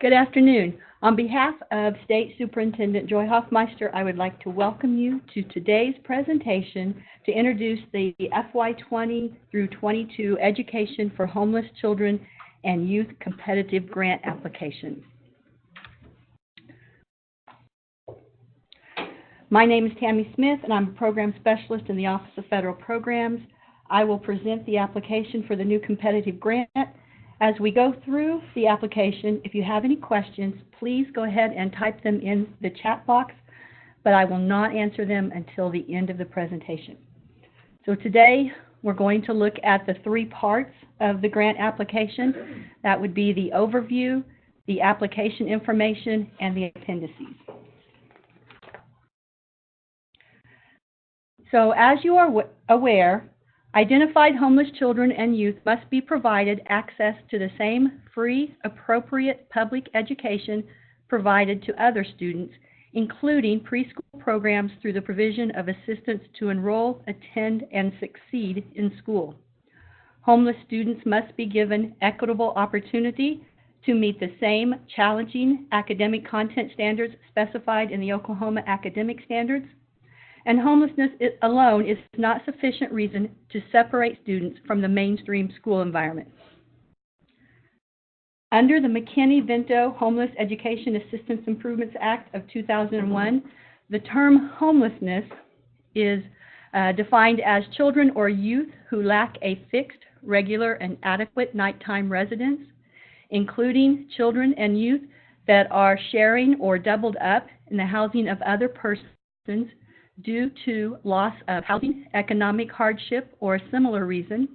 Good afternoon. On behalf of State Superintendent Joy Hoffmeister, I would like to welcome you to today's presentation to introduce the FY20 through 22 Education for Homeless Children and Youth Competitive Grant Applications. My name is Tammy Smith, and I'm a Program Specialist in the Office of Federal Programs. I will present the application for the new competitive grant. As we go through the application, if you have any questions, please go ahead and type them in the chat box, but I will not answer them until the end of the presentation. So today, we're going to look at the three parts of the grant application. That would be the overview, the application information, and the appendices. So as you are aware, identified homeless children and youth must be provided access to the same free, appropriate public education provided to other students, including preschool programs through the provision of assistance to enroll, attend, and succeed in school. Homeless students must be given equitable opportunity to meet the same challenging academic content standards specified in the Oklahoma Academic Standards. And homelessness alone is not sufficient reason to separate students from the mainstream school environment. Under the McKinney-Vento Homeless Education Assistance Improvements Act of 2001, the term homelessness is defined as children or youth who lack a fixed, regular, and adequate nighttime residence, including children and youth that are sharing or doubled up in the housing of other persons due to loss of housing, economic hardship, or a similar reason,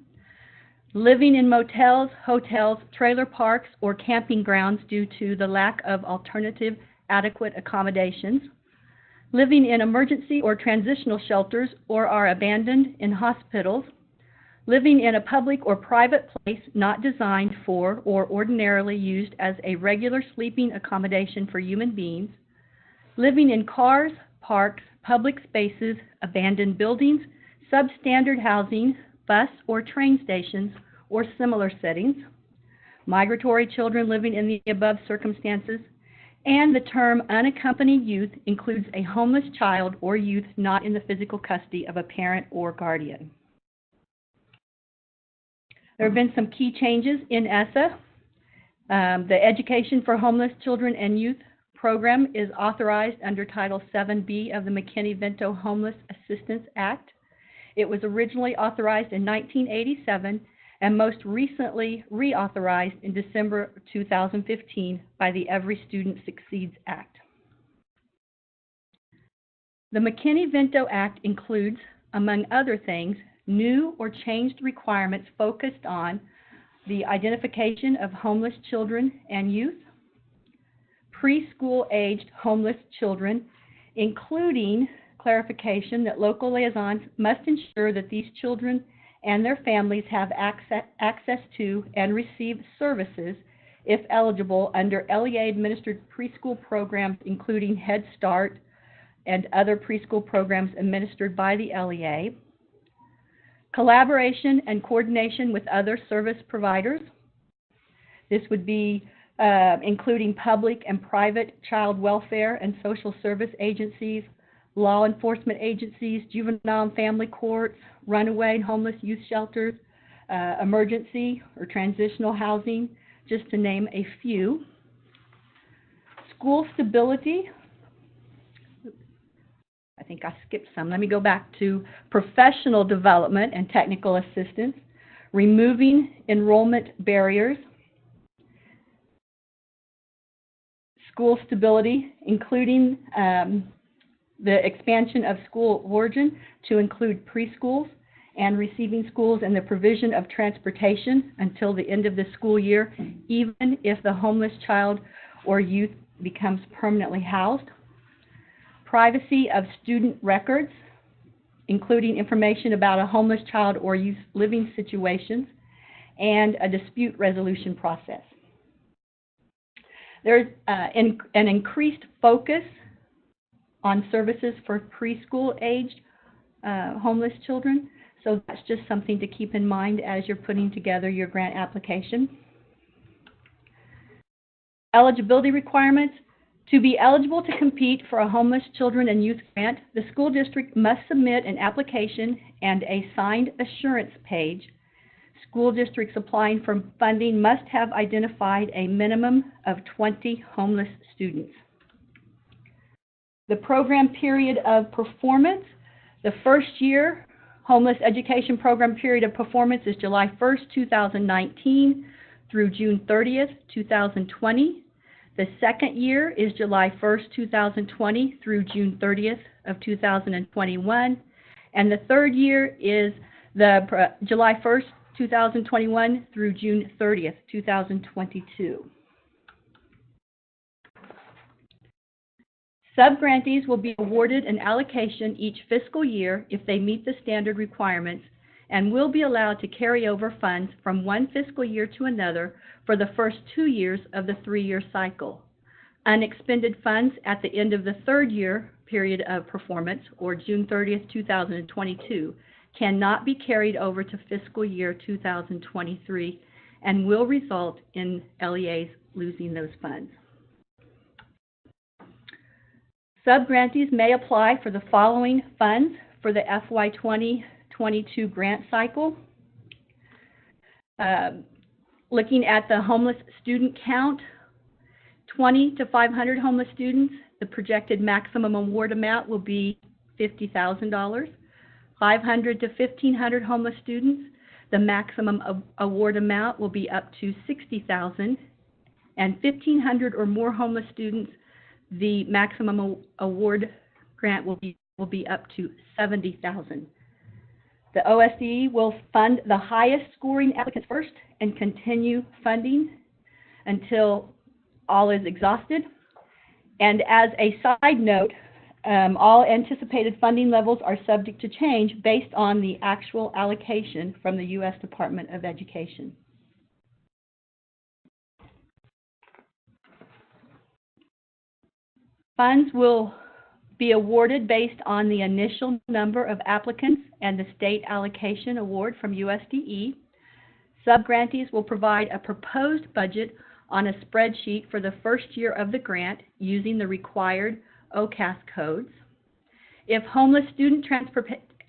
living in motels, hotels, trailer parks, or camping grounds due to the lack of alternative adequate accommodations, living in emergency or transitional shelters or are abandoned in hospitals, living in a public or private place not designed for or ordinarily used as a regular sleeping accommodation for human beings, living in cars, parks, public spaces, abandoned buildings, substandard housing, bus or train stations, or similar settings, migratory children living in the above circumstances, and the term unaccompanied youth includes a homeless child or youth not in the physical custody of a parent or guardian. There have been some key changes in ESSA. The Education for Homeless Children and Youth program is authorized under Title 7B of the McKinney-Vento Homeless Assistance Act. It was originally authorized in 1987 and most recently reauthorized in December 2015 by the Every Student Succeeds Act. The McKinney-Vento Act includes, among other things, new or changed requirements focused on the identification of homeless children and youth, preschool-aged homeless children, including clarification that local liaisons must ensure that these children and their families have access to and receive services, if eligible, under LEA-administered preschool programs, including Head Start and other preschool programs administered by the LEA, collaboration and coordination with other service providers. This would be including public and private child welfare and social service agencies, law enforcement agencies, juvenile and family courts, runaway and homeless youth shelters, emergency or transitional housing, just to name a few. School stability. I think I skipped some. Let me go back to professional development and technical assistance, removing enrollment barriers, school stability, including the expansion of school of origin to include preschools and receiving schools and the provision of transportation until the end of the school year, even if the homeless child or youth becomes permanently housed. Privacy of student records, including information about a homeless child or youth living situations, and a dispute resolution process. There's an increased focus on services for preschool-aged homeless children, so that's just something to keep in mind as you're putting together your grant application. Eligibility requirements. To be eligible to compete for a homeless children and youth grant, the school district must submit an application and a signed assurance page. School districts applying for funding must have identified a minimum of 20 homeless students. The program period of performance. The first year homeless education program period of performance is July 1st, 2019 through June 30th, 2020. The second year is July 1st, 2020 through June 30th of 2021. And the third year is July 1st, 2021 through June 30th, 2022. Subgrantees will be awarded an allocation each fiscal year if they meet the standard requirements and will be allowed to carry over funds from one fiscal year to another for the first 2 years of the 3-year cycle. Unexpended funds at the end of the third year period of performance, or June 30th, 2022, cannot be carried over to fiscal year 2023 and will result in LEAs losing those funds. Subgrantees may apply for the following funds for the FY 2022 grant cycle. Looking at the homeless student count, 20 to 500 homeless students, the projected maximum award amount will be $50,000. 500 to 1,500 homeless students, the maximum award amount will be up to $60,000. And 1,500 or more homeless students, the maximum award grant will be up to $70,000. The OSDE will fund the highest scoring applicants first and continue funding until all is exhausted. And as a side note, all anticipated funding levels are subject to change based on the actual allocation from the U.S. Department of Education. Funds will be awarded based on the initial number of applicants and the state allocation award from USDE. Subgrantees will provide a proposed budget on a spreadsheet for the first year of the grant using the required OCAS codes. If homeless student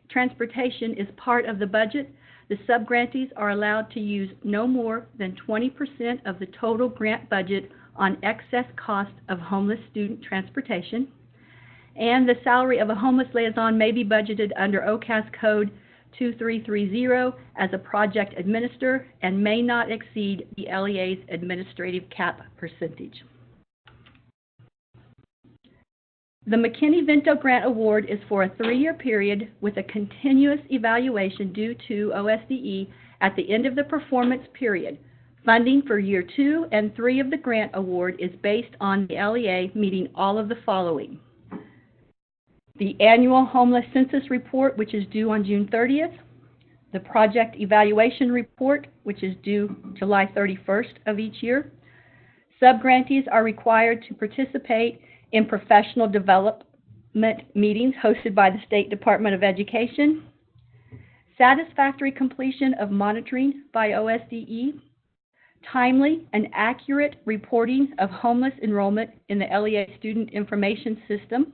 transportation is part of the budget, the subgrantees are allowed to use no more than 20% of the total grant budget on excess cost of homeless student transportation. And the salary of a homeless liaison may be budgeted under OCAS code 2330 as a project administrator and may not exceed the LEA's administrative cap percentage. The McKinney-Vento grant award is for a 3-year period with a continuous evaluation due to OSDE at the end of the performance period. Funding for year 2 and 3 of the grant award is based on the LEA meeting all of the following: the annual Homeless Census Report, which is due on June 30th, the project evaluation report, which is due July 31st of each year. Subgrantees are required to participate in professional development meetings hosted by the State Department of Education, satisfactory completion of monitoring by OSDE, timely and accurate reporting of homeless enrollment in the LEA Student Information System,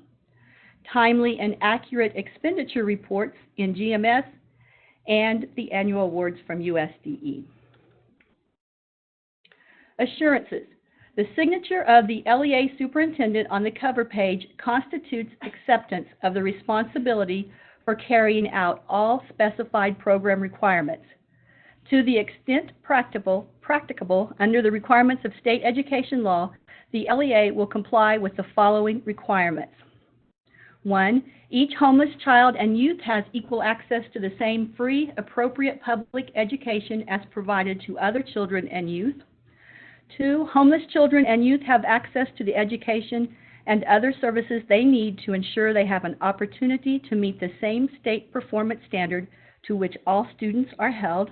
timely and accurate expenditure reports in GMS, and the annual awards from USDE. Assurances. The signature of the LEA superintendent on the cover page constitutes acceptance of the responsibility for carrying out all specified program requirements. To the extent practicable under the requirements of state education law, the LEA will comply with the following requirements. 1, each homeless child and youth has equal access to the same free, appropriate public education as provided to other children and youth. 2, homeless children and youth have access to the education and other services they need to ensure they have an opportunity to meet the same state performance standard to which all students are held.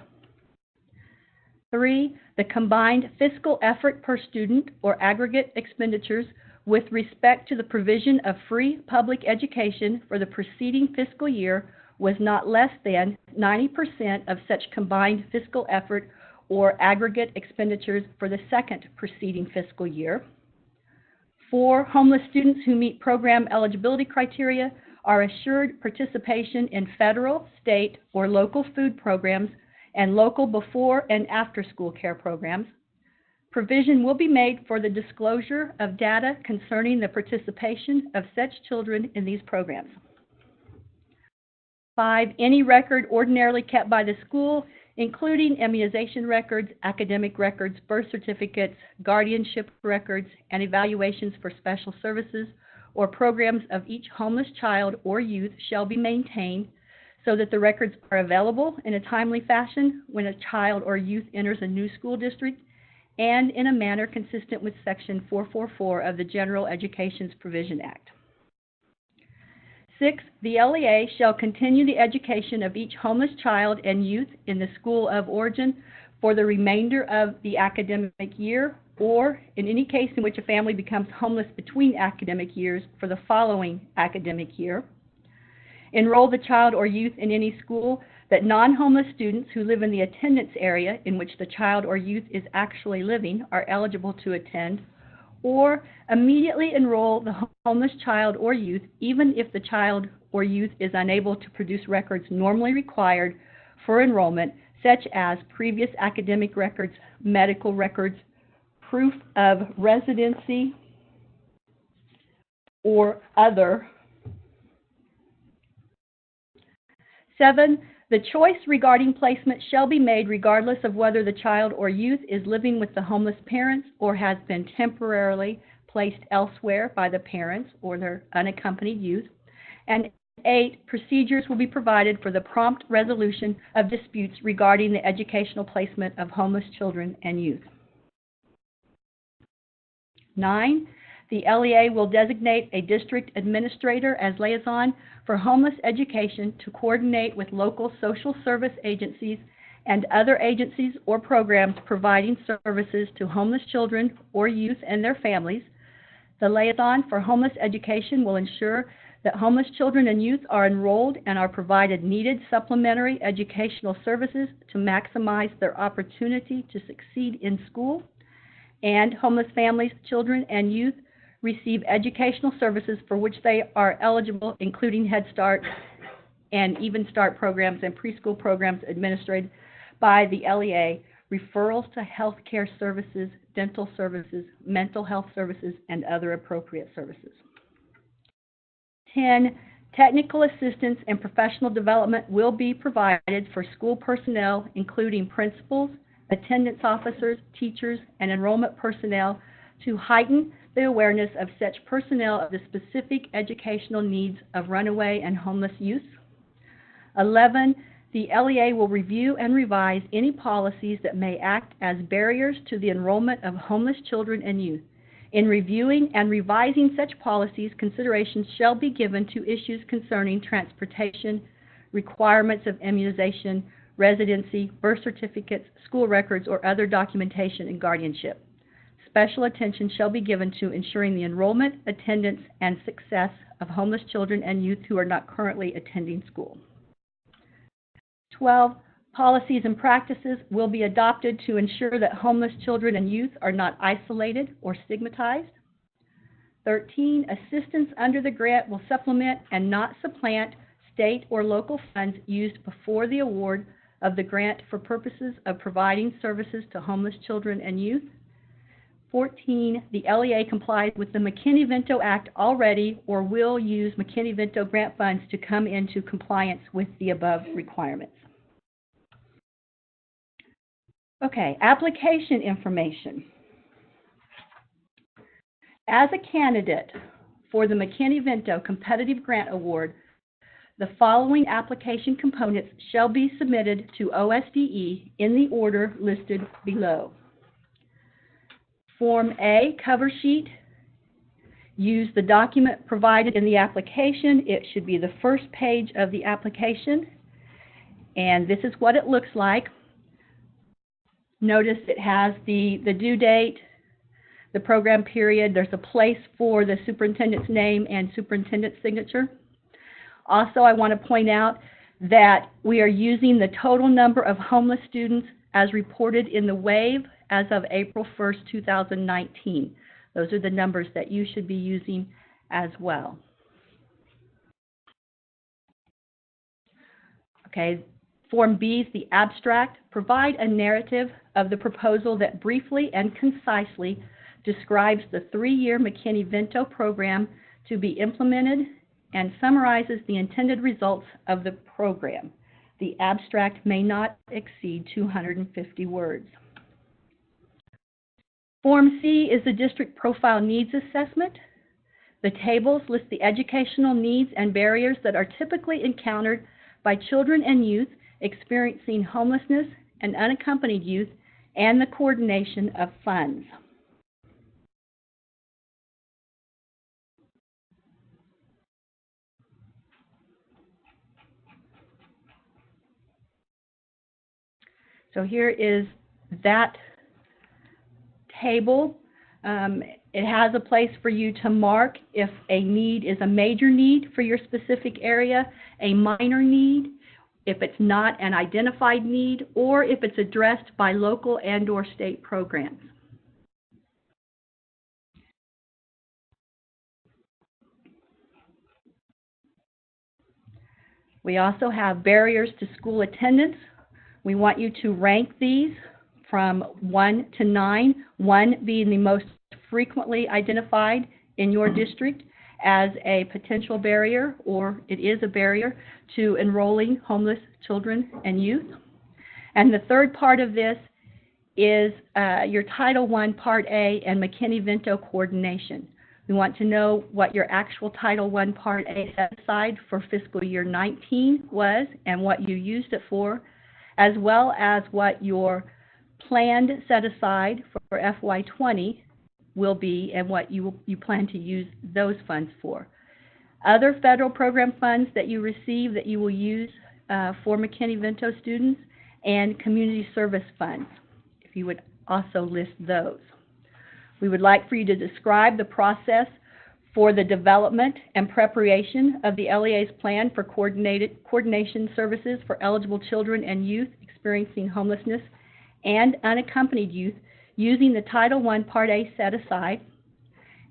3, the combined fiscal effort per student or aggregate expenditures with respect to the provision of free public education for the preceding fiscal year was not less than 90% of such combined fiscal effort or aggregate expenditures for the second preceding fiscal year. 4, homeless students who meet program eligibility criteria are assured participation in federal, state, or local food programs and local before and after school care programs. Provision will be made for the disclosure of data concerning the participation of such children in these programs. 5, any record ordinarily kept by the school, including immunization records, academic records, birth certificates, guardianship records, and evaluations for special services or programs of each homeless child or youth, shall be maintained so that the records are available in a timely fashion when a child or youth enters a new school district and in a manner consistent with Section 444 of the General Education's Provision Act. 6, the LEA shall continue the education of each homeless child and youth in the school of origin for the remainder of the academic year, or in any case in which a family becomes homeless between academic years for the following academic year. Enroll the child or youth in any school that non-homeless students who live in the attendance area in which the child or youth is actually living are eligible to attend, or immediately enroll the homeless child or youth even if the child or youth is unable to produce records normally required for enrollment, such as previous academic records, medical records, proof of residency, or other. 7, the choice regarding placement shall be made regardless of whether the child or youth is living with the homeless parents or has been temporarily placed elsewhere by the parents or their unaccompanied youth. And 8, procedures will be provided for the prompt resolution of disputes regarding the educational placement of homeless children and youth. 9, the LEA will designate a district administrator as liaison for homeless education to coordinate with local social service agencies and other agencies or programs providing services to homeless children or youth and their families. The liaison for homeless education will ensure that homeless children and youth are enrolled and are provided needed supplementary educational services to maximize their opportunity to succeed in school, and homeless families, children, and youth receive educational services for which they are eligible, including Head Start and Even Start programs and preschool programs administered by the LEA, referrals to health care services, dental services, mental health services, and other appropriate services. 10, technical assistance and professional development will be provided for school personnel, including principals, attendance officers, teachers, and enrollment personnel, to heighten the awareness of such personnel of the specific educational needs of runaway and homeless youth. 11, the LEA will review and revise any policies that may act as barriers to the enrollment of homeless children and youth. In reviewing and revising such policies, consideration shall be given to issues concerning transportation, requirements of immunization, residency, birth certificates, school records, or other documentation and guardianship. Special attention shall be given to ensuring the enrollment, attendance, and success of homeless children and youth who are not currently attending school. 12, policies and practices will be adopted to ensure that homeless children and youth are not isolated or stigmatized. 13, assistance under the grant will supplement and not supplant state or local funds used before the award of the grant for purposes of providing services to homeless children and youth. 14, the LEA complies with the McKinney-Vento Act already or will use McKinney-Vento grant funds to come into compliance with the above requirements. Okay, application information. As a candidate for the McKinney-Vento Competitive Grant Award, the following application components shall be submitted to OSDE in the order listed below. Form A, cover sheet. Use the document provided in the application. It should be the first page of the application. And this is what it looks like. Notice it has the due date, the program period. There's a place for the superintendent's name and superintendent's signature. Also, I want to point out that we are using the total number of homeless students as reported in the WAVE as of April 1st, 2019. Those are the numbers that you should be using as well. Okay, Form B is the abstract. Provide a narrative of the proposal that briefly and concisely describes the 3-year McKinney-Vento program to be implemented and summarizes the intended results of the program. The abstract may not exceed 250 words. Form C is the district profile needs assessment. The tables list the educational needs and barriers that are typically encountered by children and youth experiencing homelessness and unaccompanied youth, and the coordination of funds. So here is that table. It has a place for you to mark if a need is a major need for your specific area, a minor need, if it's not an identified need, or if it's addressed by local and/or state programs. We also have barriers to school attendance. We want you to rank these from 1 to 9, 1 being the most frequently identified in your district as a potential barrier, or it is a barrier, to enrolling homeless children and youth. And the third part of this is your Title I Part A and McKinney-Vento coordination. We want to know what your actual Title I Part A set aside for fiscal year 19 was and what you used it for, as well as what your planned set aside for FY20 will be and what you plan to use those funds for. Other federal program funds that you receive that you will use for McKinney-Vento students, and community service funds, if you would also list those. We would like for you to describe the process for the development and preparation of the LEA's plan for coordination services for eligible children and youth experiencing homelessness and unaccompanied youth using the Title I Part A set aside,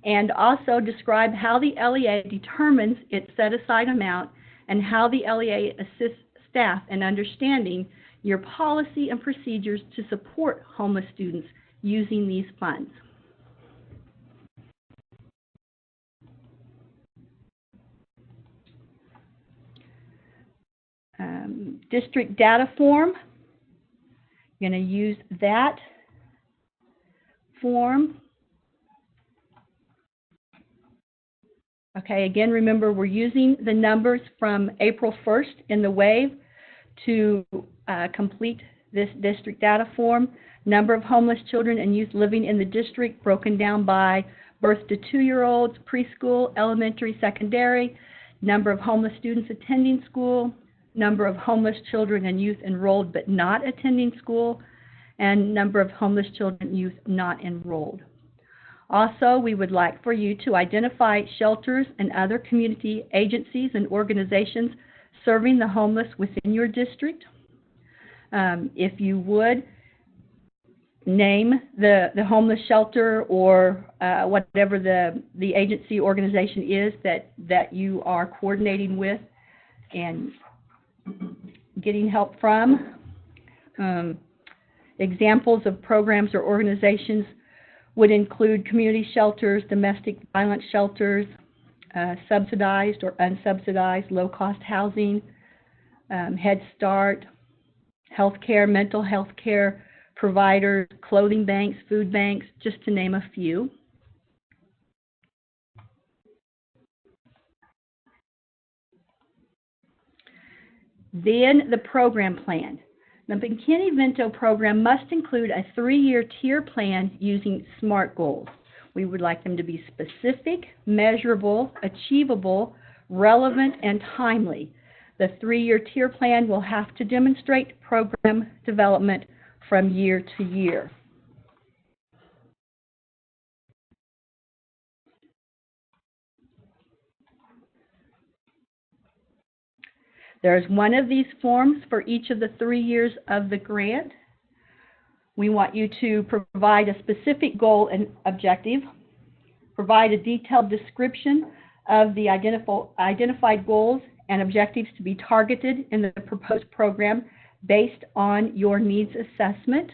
and also describe how the LEA determines its set aside amount and how the LEA assists staff in understanding your policy and procedures to support homeless students using these funds. District data form. You're going to use that form. Okay, again, remember we're using the numbers from April 1st in the WAVE to complete this district data form. Number of homeless children and youth living in the district broken down by birth to 2-year-olds, preschool, elementary, secondary, number of homeless students attending school, number of homeless children and youth enrolled but not attending school, and number of homeless children and youth not enrolled. Also, we would like for you to identify shelters and other community agencies and organizations serving the homeless within your district. If you would, name the homeless shelter or whatever the agency organization is that you are coordinating with and getting help from. Examples of programs or organizations would include community shelters, domestic violence shelters, subsidized or unsubsidized low-cost housing, Head Start, healthcare, mental health care providers, clothing banks, food banks, just to name a few. Then the program plan. The McKinney-Vento program must include a 3-year tier plan using SMART goals. We would like them to be specific, measurable, achievable, relevant, and timely. The 3-year tier plan will have to demonstrate program development from year to year. There's one of these forms for each of the 3 years of the grant. We want you to provide a specific goal and objective, provide a detailed description of the identified goals and objectives to be targeted in the proposed program based on your needs assessment.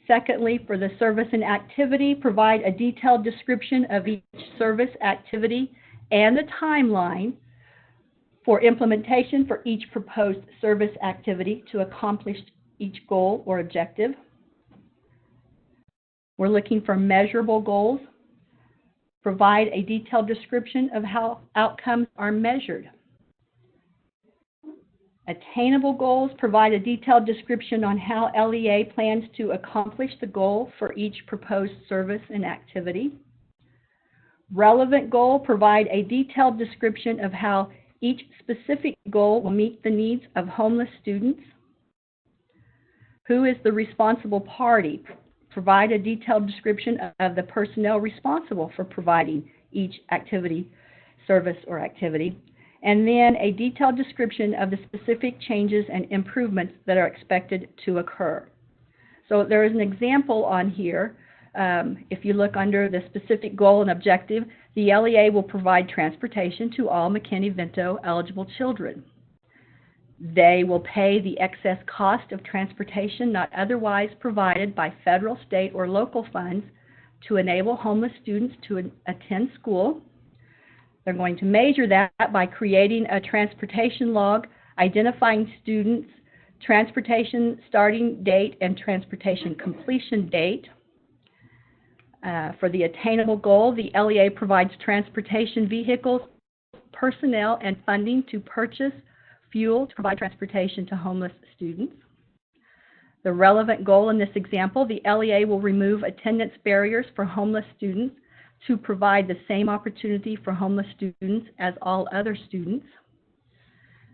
Secondly, for the service and activity, provide a detailed description of each service activity and the timeline for implementation for each proposed service activity to accomplish each goal or objective. We're looking for measurable goals. Provide a detailed description of how outcomes are measured. Attainable goals, provide a detailed description on how LEA plans to accomplish the goal for each proposed service and activity. Relevant goal, provide a detailed description of how each specific goal will meet the needs of homeless students. Who is the responsible party? Provide a detailed description of the personnel responsible for providing each activity, service, or activity. And then a detailed description of the specific changes and improvements that are expected to occur. So there is an example on here. If you look under the specific goal and objective, the LEA will provide transportation to all McKinney-Vento eligible children. They will pay the excess cost of transportation not otherwise provided by federal, state, or local funds to enable homeless students to attend school. They're going to measure that by creating a transportation log, identifying students, transportation starting date, and transportation completion date. For the attainable goal, the LEA provides transportation vehicles, personnel, and funding to purchase fuel to provide transportation to homeless students. The relevant goal in this example, the LEA will remove attendance barriers for homeless students to provide the same opportunity for homeless students as all other students.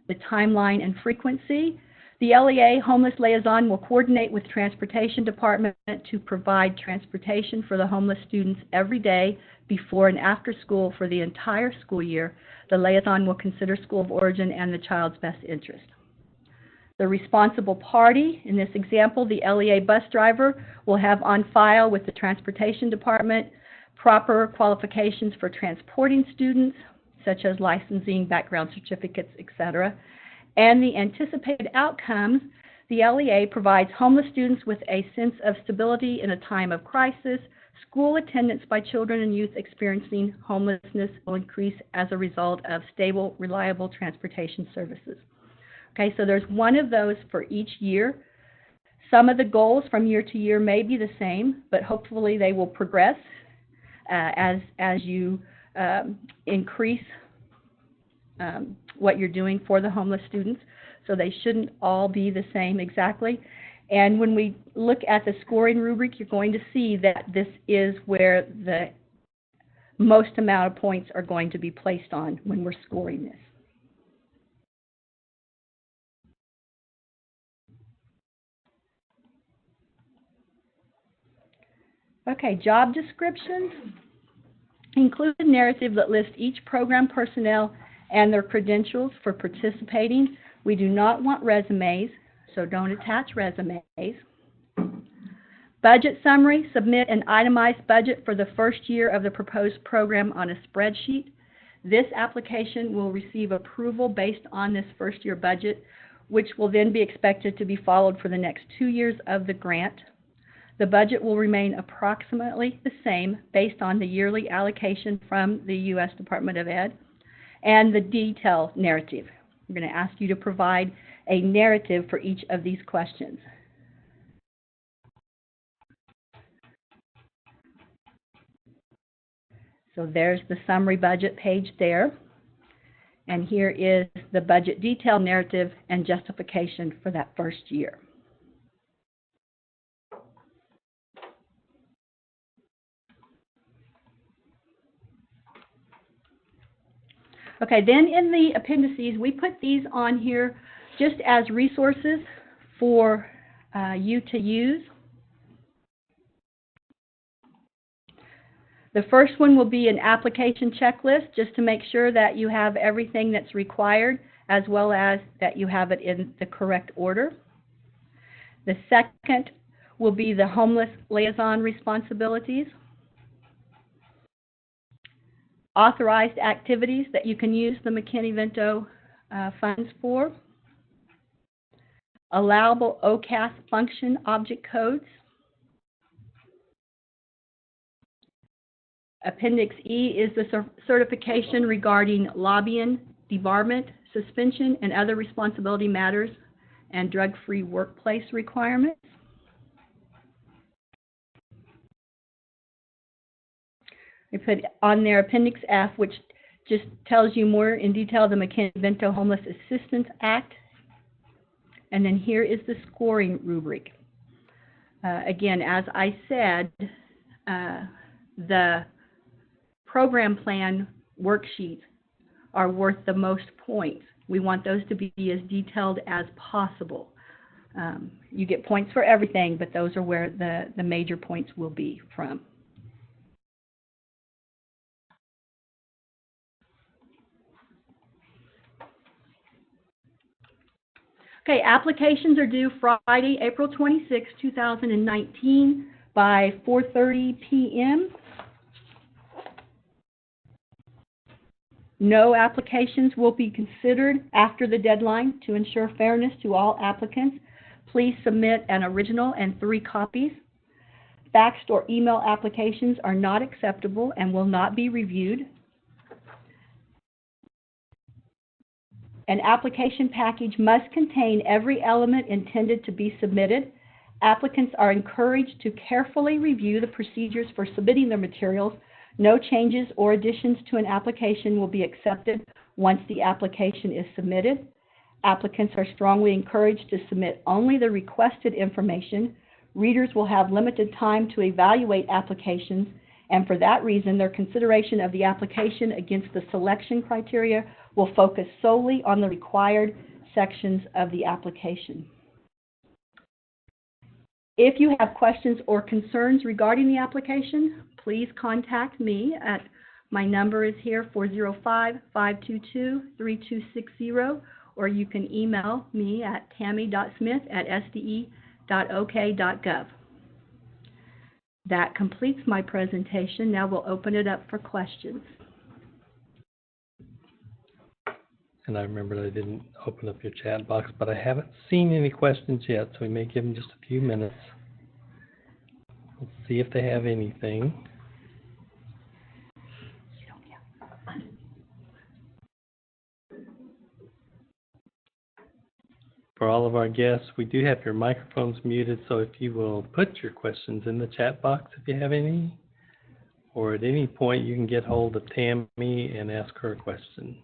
The timeline and frequency, the LEA Homeless Liaison will coordinate with Transportation Department to provide transportation for the homeless students every day before and after school for the entire school year. The liaison will consider school of origin and the child's best interest. The responsible party, in this example, the LEA bus driver will have on file with the Transportation Department proper qualifications for transporting students, such as licensing, background certificates, etc. And the anticipated outcomes, the LEA provides homeless students with a sense of stability in a time of crisis. School attendance by children and youth experiencing homelessness will increase as a result of stable, reliable transportation services. Okay, so there's one of those for each year. Some of the goals from year to year may be the same, but hopefully they will progress as you increase what you're doing for the homeless students. So they shouldn't all be the same exactly. And when we look at the scoring rubric, you're going to see that this is where the most amount of points are going to be placed on when we're scoring this. Okay, job descriptions include a narrative that lists each program personnel and their credentials for participating. We do not want resumes, so don't attach resumes. Budget summary, submit an itemized budget for the first year of the proposed program on a spreadsheet. This application will receive approval based on this first year budget, which will then be expected to be followed for the next 2 years of the grant. The budget will remain approximately the same based on the yearly allocation from the U.S. Department of Ed and the detail narrative. We're going to ask you to provide a narrative for each of these questions. So there's the summary budget page there. And here is the budget detail narrative and justification for that first year. Okay, then in the appendices, we put these on here just as resources for you to use. The first one will be an application checklist, just to make sure that you have everything that's required, as well as that you have it in the correct order. The second will be the homeless liaison responsibilities. Authorized activities that you can use the McKinney-Vento funds for. Allowable OCAS function object codes. Appendix E is the certification regarding lobbying, debarment, suspension, and other responsibility matters and drug-free workplace requirements. We put on there Appendix F, which just tells you more in detail the McKinney-Vento Homeless Assistance Act. And then here is the scoring rubric. Again, as I said, the program plan worksheets are worth the most points. We want those to be as detailed as possible. You get points for everything, but those are where the major points will be from. Okay, applications are due Friday, April 26, 2019 by 4:30 p.m. No applications will be considered after the deadline. To ensure fairness to all applicants, please submit an original and 3 copies. Faxed or email applications are not acceptable and will not be reviewed. An application package must contain every element intended to be submitted. Applicants are encouraged to carefully review the procedures for submitting their materials. No changes or additions to an application will be accepted once the application is submitted. Applicants are strongly encouraged to submit only the requested information. Readers will have limited time to evaluate applications, and for that reason, their consideration of the application against the selection criteria will focus solely on the required sections of the application. If you have questions or concerns regarding the application, please contact me at, my number is here, 405-522-3260, or you can email me at tammy.smith@sde.ok.gov. That completes my presentation. Now we'll open it up for questions. And I remembered I didn't open up your chat box, but I haven't seen any questions yet, so we may give them just a few minutes. Let's see if they have anything. For all of our guests, we do have your microphones muted, so if you will put your questions in the chat box if you have any, or at any point you can get hold of Tammy and ask her a question.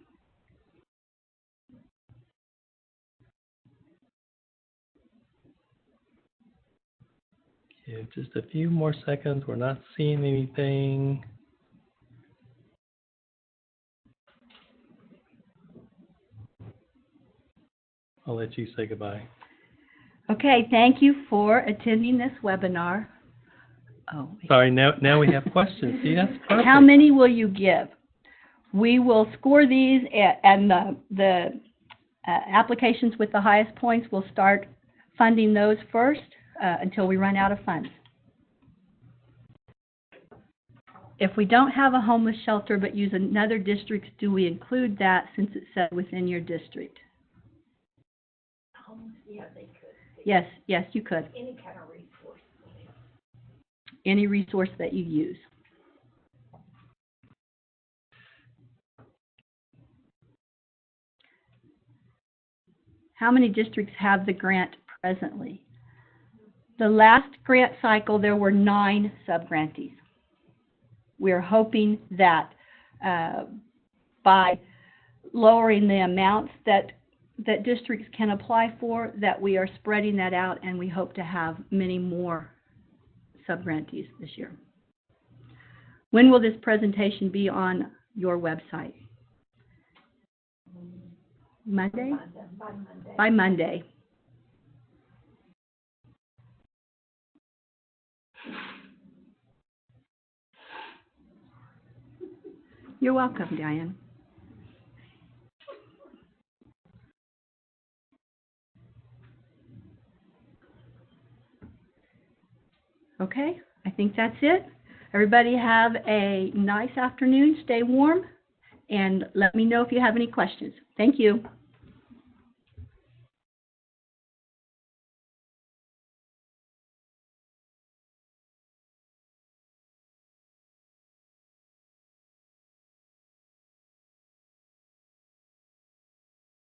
Okay, just a few more seconds. We're not seeing anything. I'll let you say goodbye. Okay, thank you for attending this webinar. Oh, sorry, now we have questions. See, that's perfect. How many will you give? We will score these, and the applications with the highest points will start funding those first until we run out of funds. If we don't have a homeless shelter but use another district, do we include that since it's set within your district? Yeah, they could. Yes, you could. Any kind of resource. Any resource that you use. How many districts have the grant presently? The last grant cycle, there were 9 subgrantees. We're hoping that by lowering the amounts that districts can apply for, that we are spreading that out, and we hope to have many more subgrantees this year. When will this presentation be on your website? Monday? By Monday. You're welcome, Diane. Okay, I think that's it. Everybody have a nice afternoon, stay warm, and let me know if you have any questions. Thank you.